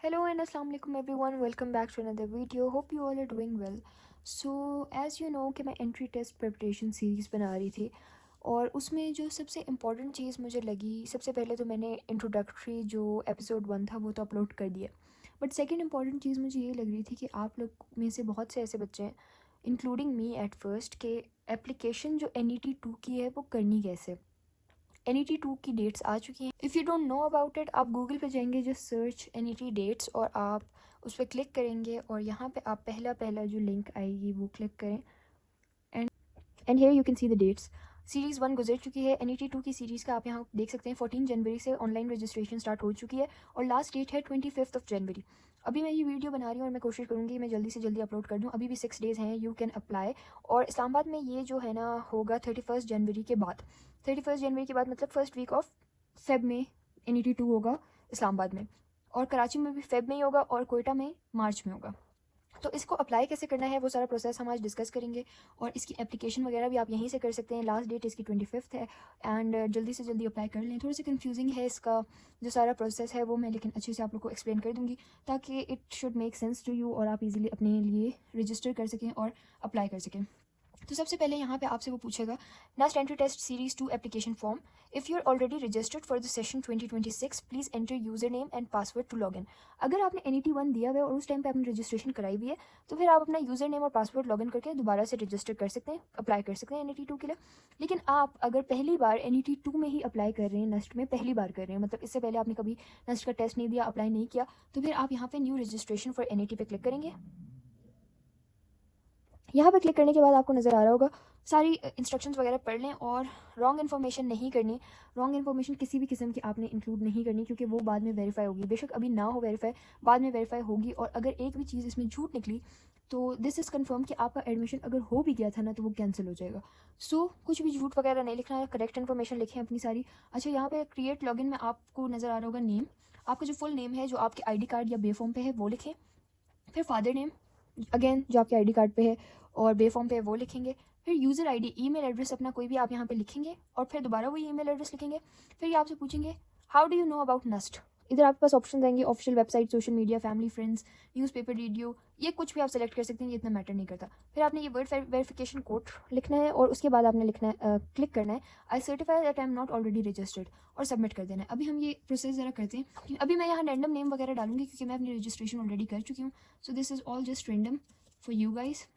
Hello and assalamu alaikum everyone. Welcome back to another video. Hope you all are doing well. So as you know कि मैं entry test preparation series बना रही थी और उसमें जो सबसे इम्पॉर्टेंट चीज़ मुझे लगी, सबसे पहले तो मैंने इंट्रोडक्टरी जो एपिसोड 1 था वो तो अपलोड कर दिया, बट सेकंड इम्पॉर्टेंट चीज़ मुझे ये लग रही थी कि आप लोग में से बहुत से ऐसे बच्चे हैं, इंक्लूडिंग मी एट फर्स्ट, के एप्लीकेशन जो NET 2 की है वो करनी कैसे। NET 2 की डेट्स आ चुकी हैं। If you don't know about it, आप गूगल पे जाएंगे, जस्ट सर्च NET डेट्स और आप उस पर क्लिक करेंगे और यहाँ पे आप पहला जो लिंक आएगी वो क्लिक करें and here you can see the dates. Series 1 गुजर चुकी है। NET 2 की सीरीज़ का आप यहाँ देख सकते हैं 14 जनवरी से ऑनलाइन रजिस्ट्रेशन स्टार्ट हो चुकी है और लास्ट डेट है 25 जनवरी। अभी मैं ये वीडियो बना रही हूँ और मैं कोशिश करूँगी मैं जल्दी से जल्दी अपलोड कर दूँ। अभी भी 6 डेज़ हैं, यू कैन अप्लाई। और इस्लामाबाद में ये जो है ना होगा 31 जनवरी के बाद। 31 जनवरी के बाद मतलब फर्स्ट वीक ऑफ फेब में NET 2 होगा इस्लामाबाद में, और कराची में भी फेब में ही होगा और कोयटा में मार्च में होगा। तो इसको अप्लाई कैसे करना है वो सारा प्रोसेस हम आज डिस्कस करेंगे और इसकी एप्लीकेशन वगैरह भी आप यहीं से कर सकते हैं। लास्ट डेट इसकी 25 है एंड जल्दी से जल्दी अप्लाई कर लें। थोड़ा सा कंफ्यूजिंग है इसका जो सारा प्रोसेस है वो मैं लेकिन अच्छे से आप लोग को एक्सप्लेन कर दूँगी ताकि it should make sense to you और आप इजीली अपने लिए रजिस्टर कर सकें और अप्लाई कर सकें। तो सबसे पहले यहाँ पे आपसे वो पूछेगा next entry test series 2 application form. If you are already registered for the session 2026 please enter user name and password to login. अगर आपने NET 1 दिया हुआ है और उस टाइम पे आपने रजिस्ट्रेशन कराई हुई है तो फिर आप अपना यूज़र नेम और पासवर्ड लॉगिन करके दोबारा से रजिस्टर कर सकते हैं, अप्लाई कर सकते हैं NET 2 के लिए। लेकिन आप अगर पहली बार NET 2 में ही अप्लाई कर रहे हैं, नेक्स्ट में पहली बार कर रहे हैं, मतलब इससे पहले आपने कभी नेक्स्ट का टेस्ट नहीं दिया, अप्लाई नहीं किया, तो फिर आप यहाँ पे न्यू रजिस्ट्रेशन फॉर NET पे क्लिक करेंगे। यहाँ पे क्लिक करने के बाद आपको नज़र आ रहा होगा सारी इंस्ट्रक्शंस वगैरह पढ़ लें और रॉन्ग इन्फॉर्मेशन नहीं करनी। रॉन्ग इन्फॉर्मेशन किसी भी किस्म की आपने इंक्लूड नहीं करनी क्योंकि वो बाद में वेरीफाई होगी। बेशक अभी ना हो वेरीफाई, बाद में वेरीफाई होगी और अगर एक भी चीज़ इसमें झूठ निकली तो दिस इज़ कन्फर्म कि आपका एडमिशन अगर हो भी गया था ना तो वो कैंसिल हो जाएगा। सो कुछ भी झूठ वगैरह नहीं लिखना है, करेक्ट इन्फॉर्मेशन लिखें अपनी सारी। अच्छा, यहाँ पे क्रिएट लॉगिन में आपको नज़र आ रहा होगा नेम, आपका जो फुल नेम है जो आपके ID कार्ड या बे फॉर्म पे है वो लिखें। फिर फादर नेम अगेन जो आपके ID कार्ड पे है और बे फॉर्म पे है वो लिखेंगे। फिर यूज़र ID, ईमेल एड्रेस अपना कोई भी आप यहाँ पे लिखेंगे और फिर दोबारा वही ईमेल एड्रेस लिखेंगे। फिर ये आपसे पूछेंगे how do you know about NEST. इधर आपके पास ऑप्शन आएंगे official website, social media, family, friends, newspaper, radio, ये कुछ भी आप सेलेक्ट कर सकते हैं, ये इतना मैटर नहीं करता। फिर आपने ये वर्ड वेरिफिकेशन कोड लिखना है और उसके बाद आपने लिखना है क्लिक करना है I certify that I am not already registered और सबमिट कर देना है। अभी हम ये प्रोसेस ज़रा करते हैं। अभी मैं यहाँ रैंडम नेम वगैरह डालूंगी क्योंकि मैं अपनी रजिस्ट्रेशन ऑलरेडी कर चुकी हूँ। So this is all just random for you guys.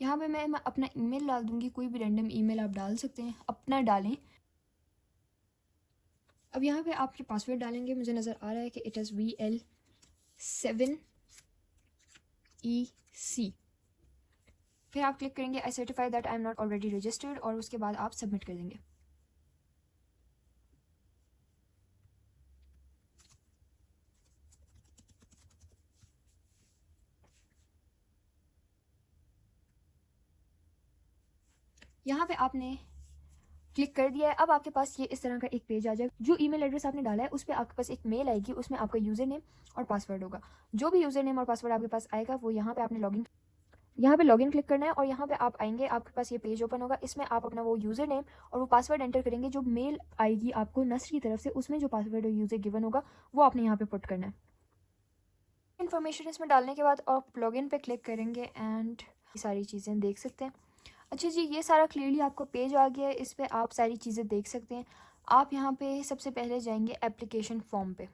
यहाँ पे मैं अपना ईमेल डाल दूँगी, कोई भी रैंडम ईमेल आप डाल सकते हैं, अपना डालें। अब यहाँ पे आपके पासवर्ड डालेंगे, मुझे नज़र आ रहा है कि इट इज़ VL7EC। फिर आप क्लिक करेंगे I certify that I am not already registered और उसके बाद आप सबमिट कर देंगे। यहाँ पे आपने क्लिक कर दिया है। अब आपके पास ये इस तरह का एक पेज आ जाएगा। जो ईमेल एड्रेस आपने डाला है उस पर आपके पास एक मेल आएगी, उसमें आपका यूज़र नेम और पासवर्ड होगा। जो भी यूज़र नेम और पासवर्ड आपके पास आएगा वो यहाँ पे आपने लॉगिन, यहाँ पे लॉगिन क्लिक करना है और यहाँ पे आप आएंगे, आपके पास ये पेज ओपन होगा। इसमें आप अपना वो यूज़र नेम और वो पासवर्ड एंटर करेंगे। जो मेल आएगी आपको नस्र की तरफ से उसमें जो पासवर्ड और यूज़र गिवन होगा वो आपने यहाँ पे पुट करना है। इन्फॉर्मेशन इसमें डालने के बाद आप लॉगिन पे क्लिक करेंगे एंड सारी चीज़ें देख सकते हैं। अच्छा जी, ये सारा क्लियरली आपको पेज आ गया है, इस पर आप सारी चीज़ें देख सकते हैं। आप यहाँ पे सबसे पहले जाएंगे एप्लीकेशन फॉर्म पे।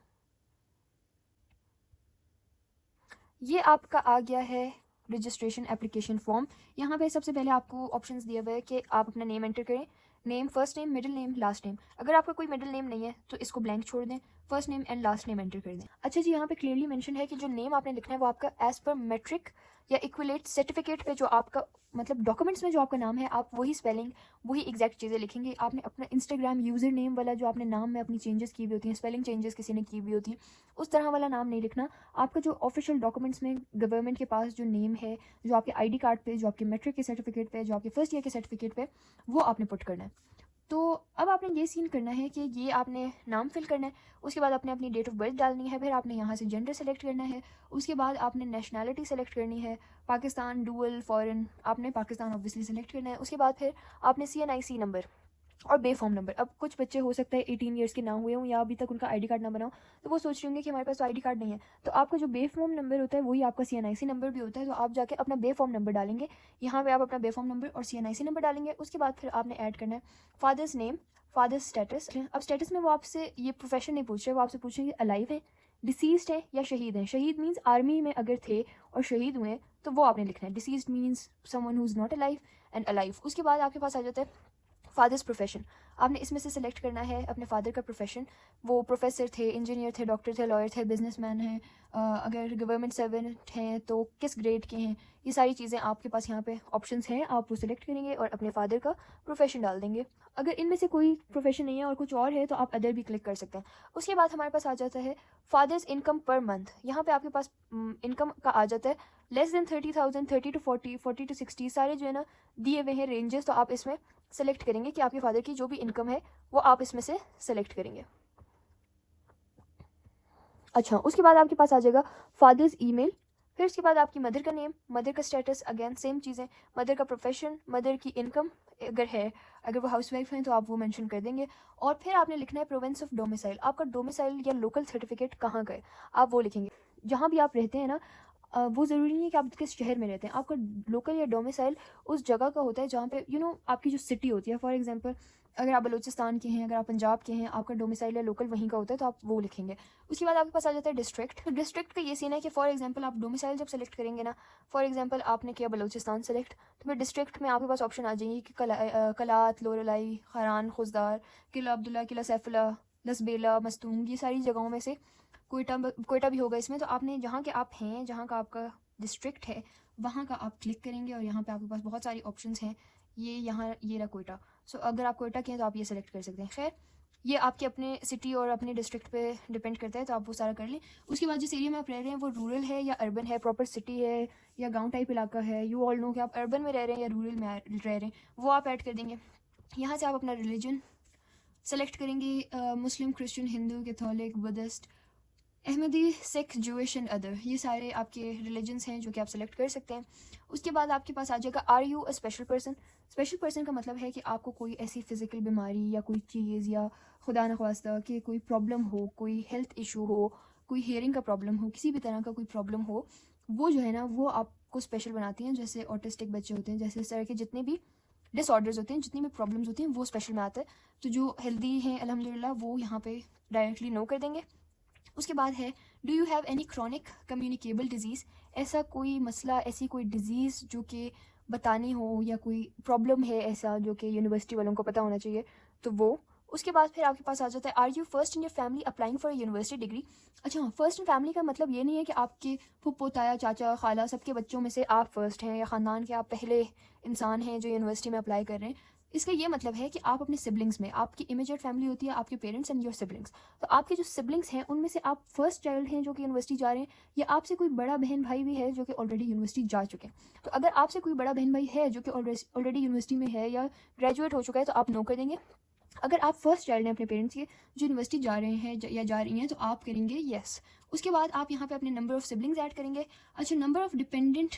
ये आपका आ गया है रजिस्ट्रेशन एप्लीकेशन फॉर्म। यहाँ पे सबसे पहले आपको ऑप्शंस दिया हुआ है कि आप अपना नेम एंटर करें, name, first name, middle name, last name. अगर आपका कोई मिडिल नेम नहीं है तो इसको ब्लैंक छोड़ दें, first name and last name enter कर दें। अच्छा जी, यहाँ पे क्लियरली मेंशन है कि जो नेम आपने लिखना है वो आपका एज पर मैट्रिक या इक्विलेट सर्टिफिकेट पे जो आपका मतलब डॉक्यूमेंट्स में जो आपका नाम है आप वही स्पेलिंग वही एग्जैक्ट चीज़ें लिखेंगे। आपने अपना इंस्टाग्राम यूज़र नेम वाला जो आपने नाम में अपनी चेंजेस की हुई होती हैं, स्पेलिंग चेंजेस किसी ने की हुई होती है, उस तरह वाला नाम नहीं लिखना। आपका जो ऑफिशियल डॉक्यूमेंट्स में गवर्नमेंट के पास जो नेम है, जो आपके ID कार्ड पे, जो आपके मैट्रिक के सर्टिफिकेट पे, जो आपके फर्स्ट ईयर के सर्टिफिकेट पे, वो आपने पुट करना है। तो अब आपने ये सीन करना है कि ये आपने नाम फिल करना है, उसके बाद आपने अपनी डेट ऑफ बर्थ डालनी है, फिर आपने यहाँ से जेंडर सेलेक्ट करना है, उसके बाद आपने नेशनैलिटी सेलेक्ट करनी है, पाकिस्तान, डुअल, फॉरेन, आपने पाकिस्तान ऑब्वियसली सेलेक्ट करना है। उसके बाद फिर आपने CNIC नंबर और बे फॉर्म नंबर। अब कुछ बच्चे हो सकता है 18 ईयर्स के ना हुए हों या अभी तक उनका आईडी कार्ड ना बना हो, तो वो सोच रहे होंगे कि हमारे पास तो आईडी कार्ड नहीं है। तो आपका जो बे फॉर्म नंबर होता है वही आपका CNIC नंबर भी होता है। तो आप जाके अपना बे फॉर्म नंबर डालेंगे, यहाँ पे आप अपना बे फॉर्म नंबर और CNIC नंबर डालेंगे। उसके बाद फिर आपने ऐड करना है फादर्स नेम, फादर्स स्टेटस। अब स्टेटस में वो आपसे ये प्रोफेशन नहीं पूछ रहे, वो आपसे पूछ रहे हैं अलाइव है, डिसीज्ड है या शहीद है। शहीद मीन्स आर्मी में अगर थे और शहीद हुए तो वो आपने लिखना है। Deceased means someone who is not alive and alive. उसके बाद आपके पास आ जाता है फादर्स प्रोफेशन। आपने इसमें से सेलेक्ट करना है अपने फादर का प्रोफेशन। वो प्रोफेसर थे, इंजीनियर थे, डॉक्टर थे, लॉयर थे, बिजनेसमैन हैं, अगर गवर्नमेंट सर्वेंट हैं तो किस ग्रेड के हैं। ये सारी चीज़ें आपके पास यहाँ पे ऑप्शंस हैं, आप वो सिलेक्ट करेंगे और अपने फादर का प्रोफेशन डाल देंगे। अगर इनमें से कोई प्रोफेशन नहीं है और कुछ और है तो आप अदर भी क्लिक कर सकते हैं। उसके बाद हमारे पास आ जाता है फादर्स इनकम पर मंथ। यहाँ पे आपके पास इनकम का आ जाता है लेस देन 30,000, 30 to 40, 40 to 60, सारे जो है ना दिए हुए हैं रेंजेस। तो आप इसमें सेलेक्ट करेंगे कि आपके फादर की जो भी इनकम है वो आप इसमें से सेलेक्ट करेंगे। अच्छा, उसके बाद आपके पास आ जाएगा फादर्स ईमेल। फिर उसके बाद आपकी मदर का नेम, मदर का स्टेटस, अगेन सेम चीज़ें, मदर का प्रोफेशन, मदर की इनकम अगर है, अगर वो हाउसवाइफ हैं तो आप वो मेंशन कर देंगे। और फिर आपने लिखना है प्रोविंस ऑफ डोमिसाइल, आपका डोमिसाइल या लोकल सर्टिफिकेट कहाँ का है आप वो लिखेंगे। जहाँ भी आप रहते हैं ना, वो ज़रूरी नहीं है कि आप किस शहर में रहते हैं, आपका लोकल या डोमिसाइल उस जगह का होता है जहाँ पे आपकी जो सिटी होती है। फॉर एग्जांपल अगर आप बलूचिस्तान के हैं, अगर आप पंजाब के हैं, आपका डोमिसाइल या लोकल वहीं का होता है तो आप वो लिखेंगे। उसके बाद आपके पास आ जाता है डिस्ट्रिक्ट। तो डिस्ट्रिक्ट का ये सीन है कि फॉर एग्जांपल आप डोमिसाइल जब सेलेक्ट करेंगे ना, फॉर एग्जांपल आपने किया बलूचिस्तान सेलेक्ट, तो फिर डिस्ट्रिक्ट में आपके पास ऑप्शन आ जाएंगे कि कलात, लोरलाई, हरान, खुजदार, किला अब्दुल्ला, किला सैफुल्ला, लसबेला, मस्तूंग, ये सारी जगहों में से कोयटा भी होगा इसमें। तो आपने जहाँ के आप हैं, जहाँ का आपका डिस्ट्रिक्ट है, वहाँ का आप क्लिक करेंगे और यहाँ पे आपके पास बहुत सारी ऑप्शंस हैं। ये रहा कोयटा। सो अगर आप कोयटा के हैं तो आप ये सेलेक्ट कर सकते हैं। खैर, ये आपके अपने सिटी और अपने डिस्ट्रिक्ट पे डिपेंड करता है, तो आप वो सारा कर लें। उसके बाद जिस एरिया में आप रह रहे हैं वो रूरल है या अर्बन है, प्रॉपर सिटी है या गांव टाइप इलाका है, यू ऑल नो कि आप अर्बन में रह रहे हैं या रूरल में रह रहे हैं, वो आप ऐड कर देंगे। यहाँ से आप अपना रिलीजन सेलेक्ट करेंगे, Muslim, Christian, Hindu, Catholic, Buddhist, Ahmadi, Sikh, Jewish and other, ये सारे आपके रिलीजन्स हैं जो कि आप सेलेक्ट कर सकते हैं। उसके बाद आपके पास आ जाएगा are you a special person. Special person का मतलब है कि आपको कोई ऐसी फिजिकल बीमारी या कोई चीज़ या खुदा न ख्वास्ता कि कोई प्रॉब्लम हो, कोई हेल्थ इशू हो, कोई हेयरिंग का प्रॉब्लम हो, किसी भी तरह का कोई प्रॉब्लम हो, वो जो है ना वो आपको स्पेशल बनाती हैं। जैसे ऑटिस्टिक बच्चे होते हैं, जैसे इस तरह के जितने भी डिसऑर्डर्स होते हैं, जितनी भी प्रॉब्लम्स होती हैं, वो स्पेशल में आता है। तो जो हेल्दी हैं अल्हम्दुलिल्लाह वो यहाँ पे डायरेक्टली नो कर देंगे। उसके बाद है do you have any chronic communicable disease, ऐसा कोई मसला, ऐसी कोई डिजीज़ जो कि बतानी हो या कोई प्रॉब्लम है ऐसा जो कि यूनिवर्सिटी वालों को पता होना चाहिए, तो वो। उसके बाद फिर आपके पास आ जाता है are you first in your family applying for university degree. अच्छा, फर्स्ट इन फैमिली का मतलब ये नहीं है कि आपके फुप्पो, ताया, चाचा, खाला सबके बच्चों में से आप फर्स्ट हैं या ख़ानदान के आप पहले इंसान हैं जो यूनिवर्सिटी में अप्लाई कर रहे हैं। इसका ये मतलब है कि आप अपने सिबलिंग्स में, आपकी इमीडिएट फैमिली होती है आपके पेरेंट्स एंड योर सिबलिंग्स, तो आपके जो सिबलिंग्स हैं उनमें से आप फर्स्ट चाइल्ड हैं जो कि यूनिवर्सिटी जा रहे हैं, या आपसे कोई बड़ा बहन भाई भी है जो कि ऑलरेडी यूनिवर्सिटी जा चुके हैं। तो अगर आपसे कोई बड़ा बहन भाई है जो कि ऑलरेडी यूनिवर्सिटी में है या ग्रेजुएट हो चुका है तो आप नो कर देंगे। अगर आप फर्स्ट चाइल्ड हैं अपने पेरेंट्स के जो यूनिवर्सिटी जा रहे हैं या जा रही हैं तो आप करेंगे येस। उसके बाद आप यहाँ पे अपने नंबर ऑफ सिबलिंग्स ऐड करेंगे। अच्छा, number of dependent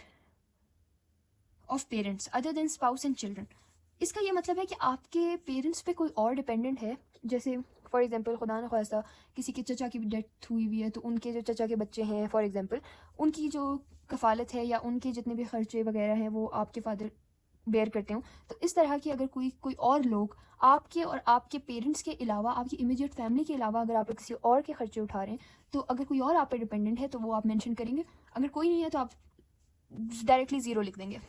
of parents other than spouse and children. इसका ये मतलब है कि आपके पेरेंट्स पे कोई और डिपेंडेंट है, जैसे फॉर एग्जांपल खुदा न खास्ता किसी के चचा की भी डेथ हुई हुई है तो उनके जो चचा के बच्चे हैं फॉर एग्जांपल, उनकी जो कफ़ालत है या उनके जितने भी खर्चे वगैरह हैं वो आपके फादर बेयर करते हो। तो इस तरह की अगर कोई और लोग आपके और आपके पेरेंट्स के अलावा, आपकी इमीडिएट फैमिली के अलावा अगर आप किसी और के खर्चे उठा रहे हैं, तो अगर कोई और आप पे डिपेंडेंट है तो वो आप मेंशन करेंगे। अगर कोई नहीं है तो आप डायरेक्टली ज़ीरो लिख देंगे।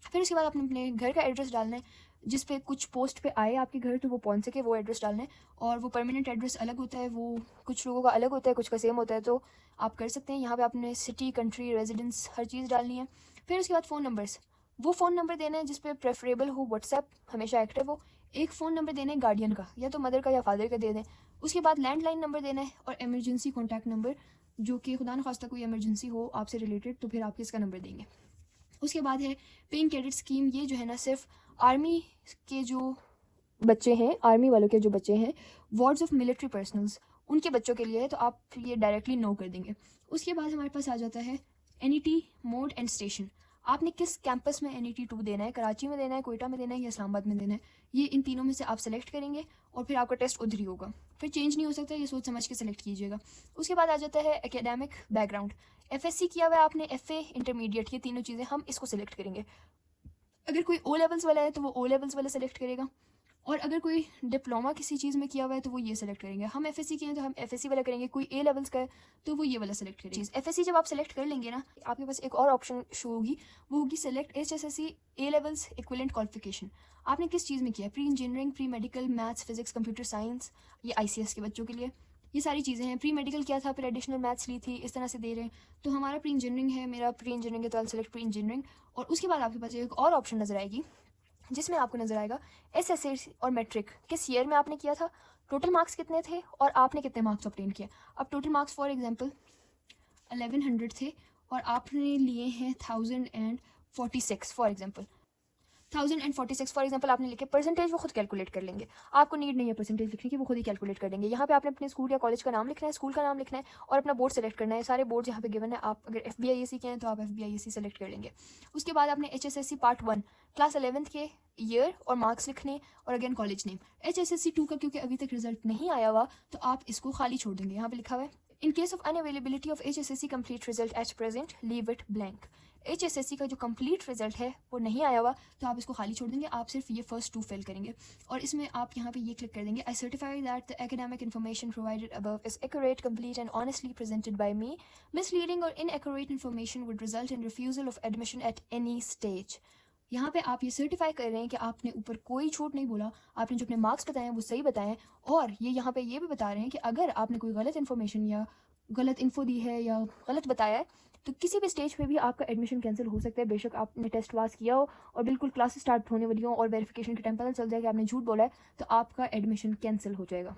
फिर उसके बाद आपने अपने घर का एड्रेस डालना है, जिस पे कुछ पोस्ट पे आए आपके घर तो वो पहुंच सके, वो एड्रेस डालना है। और वो परमानेंट एड्रेस अलग होता है, वो कुछ लोगों का अलग होता है, कुछ का सेम होता है, तो आप कर सकते हैं। यहाँ पे आपने सिटी, कंट्री, रेजिडेंस हर चीज़ डालनी है। फिर उसके बाद फ़ोन नंबर्स, वो फ़ोन नंबर देना है जिस पे प्रेफरेबल हो व्हाट्सएप हमेशा एक्टिव हो। एक फ़ोन नंबर देना है गार्डियन का, या तो मदर का या फादर का दे दें। उसके बाद लैंडलाइन नंबर देना है और एमरजेंसी कॉन्टैक्ट नंबर, जो कि खुदा न खास्ता कोई एमरजेंसी हो आपसे रिलेटेड तो फिर आप किसका नंबर देंगे। उसके बाद है पेइंग कैडेट स्कीम, ये जो है ना सिर्फ आर्मी के जो बच्चे हैं, आर्मी वालों के जो बच्चे हैं, वार्ड्स ऑफ मिलिट्री पर्सनल्स, उनके बच्चों के लिए है, तो आप ये डायरेक्टली नो कर देंगे। उसके बाद हमारे पास आ जाता है एनईटी मोड एंड स्टेशन। आपने किस कैंपस में NET2 देना है, कराची में देना है, कोयटा में देना है या इस्लामाबाद में देना है, ये इन तीनों में से आप सेलेक्ट करेंगे और फिर आपका टेस्ट उधर ही होगा, फिर चेंज नहीं हो सकता, ये सोच समझ के सेलेक्ट कीजिएगा। उसके बाद आ जाता है एकेडमिक बैकग्राउंड। FSC किया हुआ है आपने, FA, इंटरमीडिएट, ये तीनों चीज़ें हम इसको सेलेक्ट करेंगे। अगर कोई O लेवल्स वाला है तो वो O लेवल्स वाला सेलेक्ट करेगा, और अगर कोई डिप्लोमा किसी चीज़ में किया हुआ है तो वो ये सेलेक्ट करेंगे। हम FSC किए हैं तो हम FSC वाला करेंगे, कोई A लेवल्स का है तो वो ये वाला सेलेक्ट करेंगे। FSC जब आप सेलेक्ट कर लेंगे ना, आपके पास एक और ऑप्शन शो होगी, वो होगी select HSSC A levels equivalent qualification. आपने किस चीज़ में किया है, pre engineering, pre medical, maths, physics, computer science, ये ICS के बच्चों के लिए ये सारी चीज़ें हैं। प्री मेडिकल किया था, फिर एडिशनल मैथ्स ली थी, इस तरह से दे रहे हैं। तो हमारा प्री इंजीनियरिंग है, मेरा प्री इंजीनियरिंग है तो सेलेक्ट प्री इंजीनियरिंग। और उसके बाद आपके पास एक और ऑप्शन नज़र आएगी जिसमें आपको नज़र आएगा SSC और मैट्रिक किस ईयर में आपने किया था, टोटल मार्क्स कितने थे और आपने कितने मार्क्स ऑब्टेन किए। अब टोटल मार्क्स फॉर एग्जांपल 1100 थे और आपने लिए हैं 1046 फॉर एग्जांपल, 1046 फॉर एग्जांपल आपने लिखे। परसेंटेज वो खुद कैलकुलेट कर लेंगे, आपको नीड नहीं है परसेंटेज लिखने की, वो खुद ही कैलकुलेट कर देंगे। यहाँ पे आपने अपने स्कूल या कॉलेज का नाम लिखना है, स्कूल का नाम लिखना है और अपना बोर्ड सेलेक्ट करना है। सारे बोर्ड यहाँ पे गिवन है, आप अगर FBIAC के हैं तो आप FBIAC सेलेक्ट कर लेंगे। उसके बाद आपने HSSC पार्ट 1 क्लास 11th के ईयर और मार्क्स लिखने और अगेन कॉलेज नेम। HSSC 2 का क्योंकि अभी तक रिजल्ट नहीं आया हुआ तो आप इसको खाली छोड़ देंगे। यहाँ पे लिखा हुआ है in case of unavailability of HSSC complete result at present leave it blank. HSSC का जो कंप्लीट रिजल्ट है वो नहीं आया हुआ तो आप इसको खाली छोड़ देंगे, आप सिर्फ ये फर्स्ट 2 फिल करेंगे। और इसमें आप यहाँ पे ये क्लिक कर देंगे, I certify that the academic information provided above is accurate, complete and honestly presented by me. Misleading और inaccurate information would result in refusal of admission at any stage. यहाँ पे आप ये सर्टिफाई कर रहे हैं कि आपने ऊपर कोई छूट नहीं बोला, आपने जो अपने मार्क्स बताए हैं वो सही बताए हैं, और ये यहाँ पे ये भी बता रहे हैं कि अगर आपने कोई गलत इन्फॉर्मेशन या गलत इन्फो दी है या गलत बताया है तो किसी भी स्टेज पे भी आपका एडमिशन कैंसिल हो सकता है। बेशक आपने टेस्ट पास किया हो और बिल्कुल क्लासेस स्टार्ट होने वाली हो और वेरिफिकेशन के टाइम पता चल जाए कि आपने झूठ बोला है तो आपका एडमिशन कैंसिल हो जाएगा।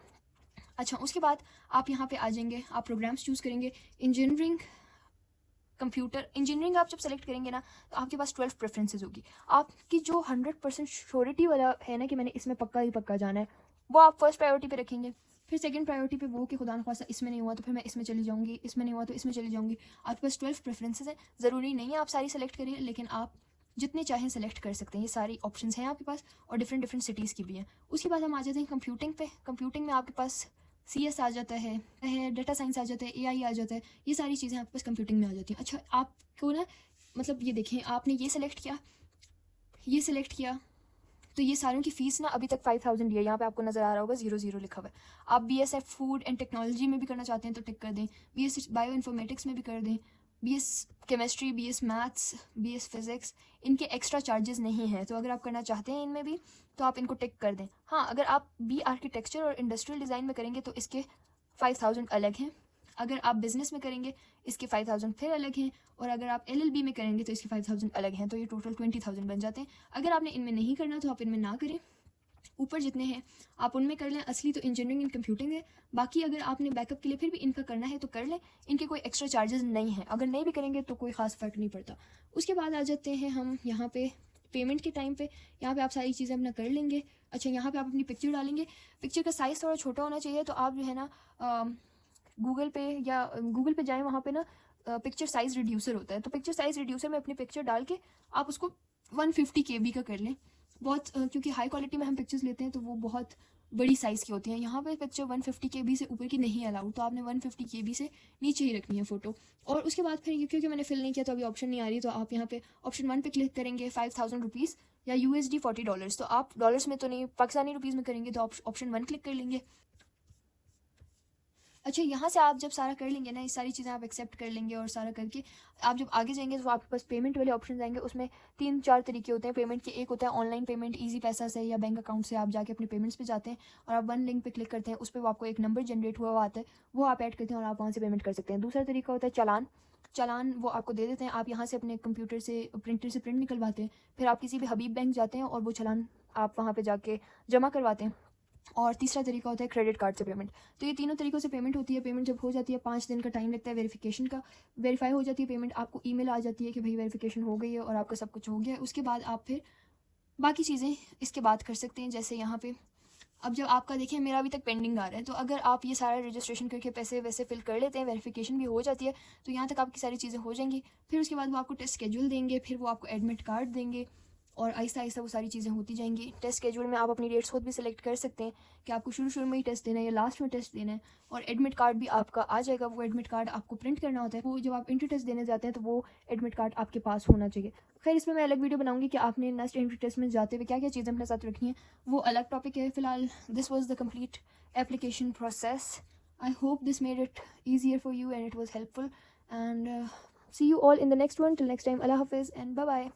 अच्छा, उसके बाद आप यहाँ पे आ जाएंगे, आप प्रोग्राम्स चूज़ करेंगे। इंजीनियरिंग, कंप्यूटर इंजीनियरिंग आप जब सेलेक्ट करेंगे ना तो आपके पास 12 प्रेफरेंसेज होगी। आपकी जो 100% श्योरिटी वाला है ना कि मैंने इसमें पक्का ही पक्का जाना है, वो आप फर्स्ट प्रायोरिटी पे रखेंगे। फिर सेकंड प्रायोरिटी पे वो कि खुदा न खासा इसमें नहीं हुआ तो फिर मैं इसमें चली जाऊंगी, इसमें नहीं हुआ तो इसमें चली जाऊंगी। आपके पास 12 प्रेफरेंसेज हैं, ज़रूरी नहीं है आप सारी सेलेक्ट करें, लेकिन आप जितने चाहें सेलेक्ट कर सकते हैं। ये सारी ऑप्शंस हैं आपके पास और डिफरेंट डिफरेंट सिटीज़ की भी हैं। उसके बाद हम आ जाते हैं कंप्यूटिंग पे। कंप्यूटिंग में आपके पास CS आ जाता है, डेटा साइंस आ जाता है, AI आ जाता है, ये सारी चीज़ें आपके पास कंप्यूटिंग में आ जाती हैं। अच्छा, आपको ना मतलब ये देखें, आपने ये सेलेक्ट किया, ये सेलेक्ट किया, तो ये सारों की फ़ीस ना अभी तक 5000 लिया है। यहाँ पे आपको नज़र आ रहा होगा 00 लिखा हुआ है। आप BSF फूड एंड टेक्नोलॉजी में भी करना चाहते हैं तो टिक कर दें, BS बायो इन्फॉर्मेटिक्स में भी कर दें, BS chemistry, BS maths, BS physics, इनके एक्स्ट्रा चार्जेस नहीं हैं। तो अगर आप करना चाहते हैं इनमें भी तो आप इनको टिक कर दें। हाँ, अगर आप B आर्किटेक्चर और इंडस्ट्रियल डिज़ाइन में करेंगे तो इसके 5000 अलग हैं। अगर आप बिज़नेस में करेंगे इसके 5000 फिर अलग हैं, और अगर आप LLB में करेंगे तो इसके 5000 अलग हैं। तो ये टोटल 20000 बन जाते हैं। अगर आपने इनमें नहीं करना तो आप इनमें ना करें, ऊपर जितने हैं आप उनमें कर लें। असली तो इंजीनियरिंग एंड कंप्यूटिंग है, बाकी अगर आपने बैकअप के लिए फिर भी इनका करना है तो कर लें, इनके कोई एक्स्ट्रा चार्जेस नहीं हैं। अगर नहीं भी करेंगे तो कोई ख़ास फ़र्क नहीं पड़ता। उसके बाद आ जाते हैं हम यहाँ पे पेमेंट के टाइम पे। यहाँ पे आप सारी चीज़ें अपना कर लेंगे। अच्छा, यहाँ पे आप अपनी पिक्चर डालेंगे। पिक्चर का साइज़ थोड़ा छोटा होना चाहिए, तो आप जो है ना गूगल पे जाएँ, वहाँ पे ना पिक्चर साइज़ रिड्यूसर होता है, तो पिक्चर साइज़ रिड्यूसर में अपनी पिक्चर डाल के आप उसको 150 KB का कर लें। बहुत क्योंकि हाई क्वालिटी में हम पिक्चर्स लेते हैं तो वो बहुत बड़ी साइज़ की होती हैं। यहाँ पे पिक्चर 150 KB से ऊपर की नहीं अलाउड, तो आपने 150 KB से नीचे ही रखनी है फ़ोटो। और उसके बाद फिर क्योंकि मैंने फिल नहीं किया तो अभी ऑप्शन नहीं आ रही, तो आप यहाँ पे ऑप्शन 1 पे क्लिक करेंगे। 5000 रुपीज़ या USD $40, तो आप डॉलर्स में तो नहीं, पाकिस्तानी रुपीज़ में करेंगे तो ऑप्शन 1 क्लिक कर लेंगे। अच्छा, यहाँ से आप जब सारा कर लेंगे ना, ये सारी चीज़ें आप एक्सेप्ट कर लेंगे और सारा करके आप जब आगे जाएंगे तो आपके पास पेमेंट वाले ऑप्शन आएंगे। उसमें 3-4 तरीके होते हैं पेमेंट के। एक होता है ऑनलाइन पेमेंट, ईजी पैसा से या बैंक अकाउंट से आप जाके अपने पेमेंट्स पे जाते हैं और आप 1 लिंक पे क्लिक करते हैं, उस पर वो आपको एक नंबर जनरेट हुआ आता है, वो आप ऐड करते हैं और आप वहाँ से पेमेंट कर सकते हैं। दूसरा तरीका होता है चालान वो आपको दे देते हैं, आप यहाँ से अपने कंप्यूटर से प्रिंटर से प्रिंट निकलवाते हैं, फिर आप किसी भी हबीब बैंक जाते हैं और वो चालान आप वहाँ पे जाके जमा करवाते हैं। और तीसरा तरीका होता है क्रेडिट कार्ड से पेमेंट। तो ये तीनों तरीक़ों से पेमेंट होती है। पेमेंट जब हो जाती है 5 दिन का टाइम लगता है वेरिफिकेशन का, वेरीफाई हो जाती है पेमेंट, आपको ईमेल आ जाती है कि भाई वेरिफिकेशन हो गई है और आपका सब कुछ हो गया है। उसके बाद आप फिर बाकी चीज़ें इसके बाद कर सकते हैं। जैसे यहाँ पे अब जब आपका देखें मेरा अभी तक पेंडिंग आ रहा है, तो अगर आप ये सारा रजिस्ट्रेशन करके पैसे वैसे फिल कर लेते हैं, वेरिफिकेशन भी हो जाती है, तो यहाँ तक आपकी सारी चीज़ें हो जाएंगी। फिर उसके बाद वो आपको टेस्ट स्केड्यूल देंगे, फिर वो आपको एडमिट कार्ड देंगे, और आहिस्ता आहिस्ता वो सारी चीज़ें होती जाएंगी। टेस्ट स्केड्यूल में आप अपनी डेट्स खुद भी सिलेक्ट कर सकते हैं कि आपको शुरू में ही टेस्ट देना है या लास्ट में टेस्ट देना है। और एडमिट कार्ड भी आपका आ जाएगा, वो एडमिट कार्ड आपको प्रिंट करना होता है। वो जब आप एंट्री टेस्ट देने जाते हैं तो वो एडमिट कार्ड आपके पास होना चाहिए। खैर, इसमें मैं अलग वीडियो बनाऊंगी कि आपने नेक्स्ट एंट्री टेस्ट में जाते हुए क्या क्या चीज़ें अपने साथ रखनी है, वो अलग टॉपिक है। फ़िलहाल this was the complete application process. I hope this made it easier for you and it was helpful, and see you all in the next one. Till next time, Allah Hafiz and bye bye.